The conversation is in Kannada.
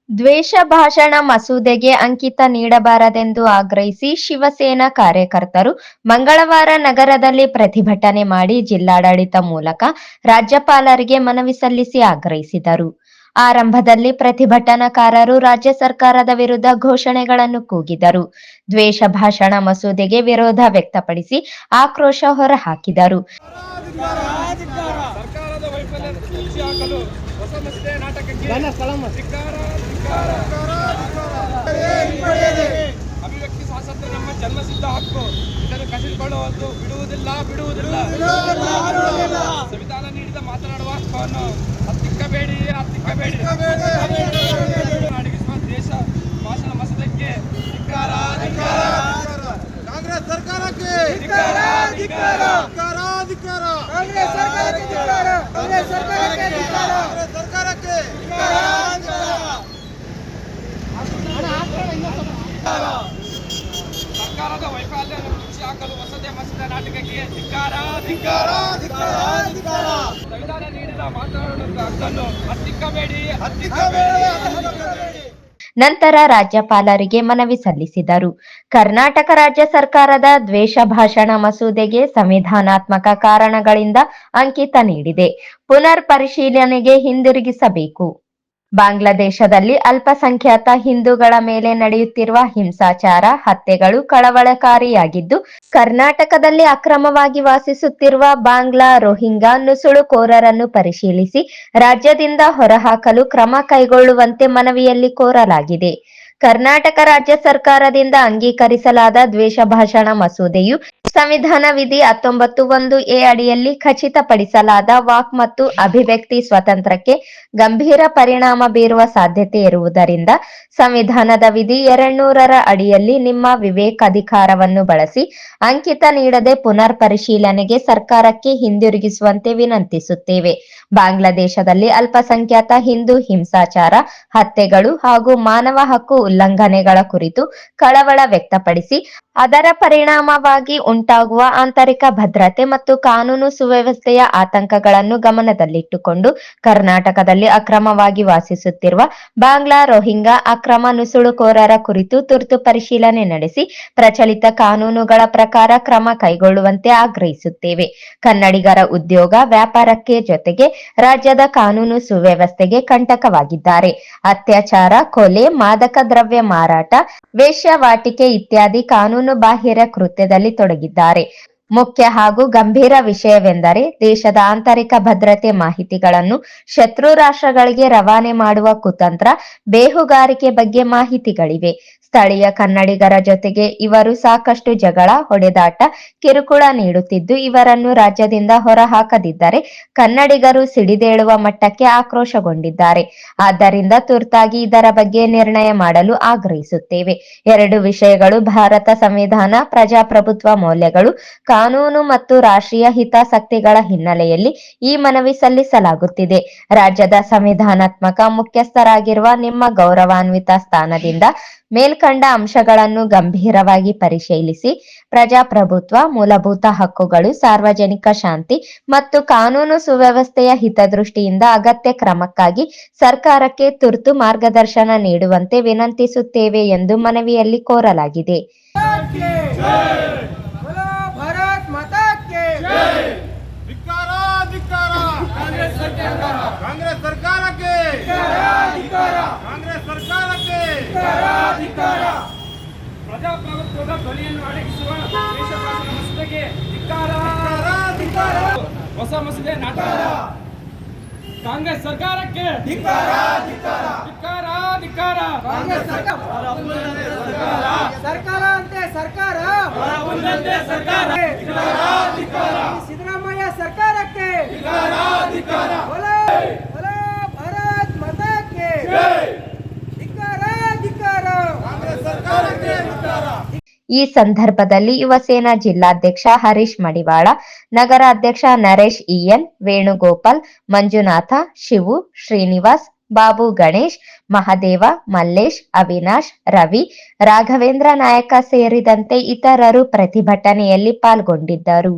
ದ್ವೇಷ ಭಾಷಣ ಮಸೂದೆಗೆ ಅಂಕಿತ ನೀಡಬಾರದೆಂದು ಆಗ್ರಹಿಸಿ ಶಿವಸೇನಾ ಕಾರ್ಯಕರ್ತರು ಮಂಗಳವಾರ ನಗರದಲ್ಲಿ ಪ್ರತಿಭಟನೆ ಮಾಡಿ ಜಿಲ್ಲಾಡಳಿತ ಮೂಲಕ ರಾಜ್ಯಪಾಲರಿಗೆ ಮನವಿ ಸಲ್ಲಿಸಿ ಆಗ್ರಹಿಸಿದರು. ಆರಂಭದಲ್ಲಿ ಪ್ರತಿಭಟನಾಕಾರರು ರಾಜ್ಯ ಸರ್ಕಾರದ ವಿರುದ್ಧ ಘೋಷಣೆಗಳನ್ನು ಕೂಗಿದರು. ದ್ವೇಷ ಭಾಷಣ ಮಸೂದೆಗೆ ವಿರೋಧ ವ್ಯಕ್ತಪಡಿಸಿ ಆಕ್ರೋಶ ಹೊರಹಾಕಿದರು. ಸರ್ಕಾರದ ವೈಫಲ್ಯದ ಮುಚ್ಚಿ ಹಾಕಲು ಹೊಸ ಮಸೂದೆ ನಾಟಕಕ್ಕೆ ಅಭಿವ್ಯಕ್ತಿ ಸ್ವಾತಂತ್ರ್ಯ ನಮ್ಮ ಜನ್ಮಸಿದ್ಧ ಹಕ್ಕು. ಇದನ್ನು ಕಸಿದುಕೊಳ್ಳುವುದು ಬಿಡುವುದಿಲ್ಲ. ಸಂವಿಧಾನ ನೀಡಿದ ಮಾತನಾಡುವ ಹಕ್ಕನ್ನು ಹತ್ತಿಕ್ಕಬೇಡಿ. ಅಡಗಿಸುವ ದೇಶ ಭಾಷಣ ಮಸೂದೆಗೆ ಕಾಂಗ್ರೆಸ್ ಸರ್ಕಾರಕ್ಕೆ ಸರ್ಕಾರದ ವೈಫಲ್ಯವನ್ನು ಮುಚ್ಚಿ ಹಾಕಲು ಹೊಸದೇ ಮಸೂದೆ ನಾಟಕಕ್ಕೆ ಸಂವಿಧಾನ ನೀಡಿದ ಮಾತನಾಡುವ ಹಕ್ಕನ್ನು ಹತ್ತಿಕ್ಕಬೇಡಿ. ನಂತರ ರಾಜ್ಯಪಾಲರಿಗೆ ಮನವಿ ಸಲ್ಲಿಸಿದರು. ಕರ್ನಾಟಕ ರಾಜ್ಯ ಸರ್ಕಾರದ ದ್ವೇಷ ಭಾಷಣ ಮಸೂದೆಗೆ ಸಂವಿಧಾನಾತ್ಮಕ ಕಾರಣಗಳಿಂದ ಅಂಕಿತ ನೀಡಿದೆ. ಪುನರ್ ಪರಿಶೀಲನೆಗೆ ಹಿಂದಿರುಗಿಸಬೇಕು. ಬಾಂಗ್ಲಾದೇಶದಲ್ಲಿ ಅಲ್ಪಸಂಖ್ಯಾತ ಹಿಂದೂಗಳ ಮೇಲೆ ನಡೆಯುತ್ತಿರುವ ಹಿಂಸಾಚಾರ, ಹತ್ಯೆಗಳು ಕಳವಳಕಾರಿಯಾಗಿದ್ದು, ಕರ್ನಾಟಕದಲ್ಲಿ ಅಕ್ರಮವಾಗಿ ವಾಸಿಸುತ್ತಿರುವ ಬಾಂಗ್ಲಾ ರೋಹಿಂಗ್ಯಾ ನುಸುಳುಕೋರರನ್ನು ಪರಿಶೀಲಿಸಿ ರಾಜ್ಯದಿಂದ ಹೊರಹಾಕಲು ಕ್ರಮ ಕೈಗೊಳ್ಳುವಂತೆ ಮನವಿಯಲ್ಲಿ ಕೋರಲಾಗಿದೆ. ಕರ್ನಾಟಕ ರಾಜ್ಯ ಸರ್ಕಾರದಿಂದ ಅಂಗೀಕರಿಸಲಾದ ದ್ವೇಷ ಭಾಷಣ ಮಸೂದೆಯು ಸಂವಿಧಾನ ವಿಧಿ 19(1)(a) ಅಡಿಯಲ್ಲಿ ಖಚಿತಪಡಿಸಲಾದ ವಾಕ್ ಮತ್ತು ಅಭಿವ್ಯಕ್ತಿ ಸ್ವಾತಂತ್ರ್ಯಕ್ಕೆ ಗಂಭೀರ ಪರಿಣಾಮ ಬೀರುವ ಸಾಧ್ಯತೆ ಇರುವುದರಿಂದ ಸಂವಿಧಾನದ ವಿಧಿ 200ರ ಅಡಿಯಲ್ಲಿ ನಿಮ್ಮ ವಿವೇಕಾಧಿಕಾರವನ್ನು ಬಳಸಿ ಅಂಕಿತ ನೀಡದೆ ಪುನರ್ ಪರಿಶೀಲನೆಗೆ ಸರ್ಕಾರಕ್ಕೆ ಹಿಂದಿರುಗಿಸುವಂತೆ ವಿನಂತಿಸುತ್ತೇವೆ. ಬಾಂಗ್ಲಾದೇಶದಲ್ಲಿ ಅಲ್ಪಸಂಖ್ಯಾತ ಹಿಂದೂ ಹಿಂಸಾಚಾರ, ಹತ್ಯೆಗಳು ಹಾಗೂ ಮಾನವ ಹಕ್ಕು ಉಲ್ಲಂಘನೆಗಳ ಕುರಿತು ಕಳವಳ ವ್ಯಕ್ತಪಡಿಸಿ ಅದರ ಪರಿಣಾಮವಾಗಿ ಉಂಟಾಗುವ ಆಂತರಿಕ ಭದ್ರತೆ ಮತ್ತು ಕಾನೂನು ಸುವ್ಯವಸ್ಥೆಯ ಆತಂಕಗಳನ್ನು ಗಮನದಲ್ಲಿಟ್ಟುಕೊಂಡು ಕರ್ನಾಟಕದಲ್ಲಿ ಅಕ್ರಮವಾಗಿ ವಾಸಿಸುತ್ತಿರುವ ಬಾಂಗ್ಲಾ ರೋಹಿಂಗ್ಯಾ ಅಕ್ರಮ ನುಸುಳುಕೋರರ ಕುರಿತು ತುರ್ತು ಪರಿಶೀಲನೆ ನಡೆಸಿ ಪ್ರಚಲಿತ ಕಾನೂನುಗಳ ಪ್ರಕಾರ ಕ್ರಮ ಕೈಗೊಳ್ಳುವಂತೆ ಆಗ್ರಹಿಸುತ್ತೇವೆ. ಕನ್ನಡಿಗರ ಉದ್ಯೋಗ, ವ್ಯಾಪಾರಕ್ಕೆ ಜೊತೆಗೆ ರಾಜ್ಯದ ಕಾನೂನು ಸುವ್ಯವಸ್ಥೆಗೆ ಕಂಟಕವಾಗಿದ್ದಾರೆ. ಅತ್ಯಾಚಾರ, ಕೊಲೆ, ಮಾದಕ ದ್ರವ್ಯ ಮಾರಾಟ, ವೇಶ್ಯಾವಾಟಿಕೆ ಇತ್ಯಾದಿ ಕಾನೂನು ಬಾಹಿರ ಕೃತ್ಯದಲ್ಲಿ ತೊಡಗಿದ್ದಾರೆ. ಮುಖ್ಯ ಹಾಗೂ ಗಂಭೀರ ವಿಷಯವೆಂದರೆ ದೇಶದ ಆಂತರಿಕ ಭದ್ರತೆ ಮಾಹಿತಿಗಳನ್ನು ಶತ್ರು ರಾಷ್ಟ್ರಗಳಿಗೆ ರವಾನೆ ಮಾಡುವ ಕುತಂತ್ರ, ಬೇಹುಗಾರಿಕೆ ಬಗ್ಗೆ ಮಾಹಿತಿಗಳಿವೆ. ಸ್ಥಳೀಯ ಕನ್ನಡಿಗರ ಜೊತೆಗೆ ಇವರು ಸಾಕಷ್ಟು ಜಗಳ, ಹೊಡೆದಾಟ, ಕಿರುಕುಳ ನೀಡುತ್ತಿದ್ದು ಇವರನ್ನು ರಾಜ್ಯದಿಂದ ಹೊರಹಾಕದಿದ್ದರೆ ಕನ್ನಡಿಗರು ಸಿಡಿದೇಳುವ ಮಟ್ಟಕ್ಕೆ ಆಕ್ರೋಶಗೊಂಡಿದ್ದಾರೆ. ಆದ್ದರಿಂದ ತುರ್ತಾಗಿ ಇದರ ಬಗ್ಗೆ ನಿರ್ಣಯ ಮಾಡಲು ಆಗ್ರಹಿಸುತ್ತೇವೆ. 2 ವಿಷಯಗಳು: ಭಾರತ ಸಂವಿಧಾನ, ಪ್ರಜಾಪ್ರಭುತ್ವ ಮೌಲ್ಯಗಳು, ಕಾನೂನು ಮತ್ತು ರಾಷ್ಟ್ರೀಯ ಹಿತಾಸಕ್ತಿಗಳ ಹಿನ್ನೆಲೆಯಲ್ಲಿ ಈ ಮನವಿ ಸಲ್ಲಿಸಲಾಗುತ್ತಿದೆ. ರಾಜ್ಯದ ಸಂವಿಧಾನಾತ್ಮಕ ಮುಖ್ಯಸ್ಥರಾಗಿರುವ ನಿಮ್ಮ ಗೌರವಾನ್ವಿತ ಸ್ಥಾನದಿಂದ ಮೇಲ್ಕಂಡ ಅಂಶಗಳನ್ನು ಗಂಭೀರವಾಗಿ ಪರಿಶೀಲಿಸಿ ಪ್ರಜಾಪ್ರಭುತ್ವ, ಮೂಲಭೂತ ಹಕ್ಕುಗಳು, ಸಾರ್ವಜನಿಕ ಶಾಂತಿ ಮತ್ತು ಕಾನೂನು ಸುವ್ಯವಸ್ಥೆಯ ಹಿತದೃಷ್ಟಿಯಿಂದ ಅಗತ್ಯ ಕ್ರಮಕ್ಕಾಗಿ ಸರ್ಕಾರಕ್ಕೆ ತುರ್ತು ಮಾರ್ಗದರ್ಶನ ನೀಡುವಂತೆ ವಿನಂತಿಸುತ್ತೇವೆ ಎಂದು ಮನವಿಯಲ್ಲಿ ಕೋರಲಾಗಿದೆ. ಪ್ರಜಾಪ್ರಭುತ್ವದ ಧ್ವನಿಯನ್ನು ಅಡಗಿಸುವ ದ್ವೇಷ ಭಾಷಣ ಮಸೂದೆಗೆ ಹೊಸ ಮಸೂದೆ ನಾಟಕ. ಕಾಂಗ್ರೆಸ್ ಸರ್ಕಾರಕ್ಕೆ ಸರ್ಕಾರ ಅಂತೆ ಸರ್ಕಾರ ಸಿದ್ದರಾಮಯ್ಯ ಸರ್ಕಾರಕ್ಕೆ ಭಾರತ್ ಮಾತಾಕ್ಕೆ ಈ ಸಂದರ್ಭದಲ್ಲಿ ಯುವಸೇನಾ ಜಿಲ್ಲಾಧ್ಯಕ್ಷ ಹರೀಶ್ ಮಡಿವಾಳ, ನಗರಾಧ್ಯಕ್ಷ ನರೇಶ್ ಇಎನ್, ವೇಣುಗೋಪಾಲ್, ಮಂಜುನಾಥ, ಶಿವು, ಶ್ರೀನಿವಾಸ್, ಬಾಬು, ಗಣೇಶ್, ಮಹದೇವ, ಮಲ್ಲೇಶ್, ಅವಿನಾಶ್, ರವಿ, ರಾಘವೇಂದ್ರ ನಾಯಕ ಸೇರಿದಂತೆ ಇತರರು ಪ್ರತಿಭಟನೆಯಲ್ಲಿ ಪಾಲ್ಗೊಂಡಿದ್ದರು.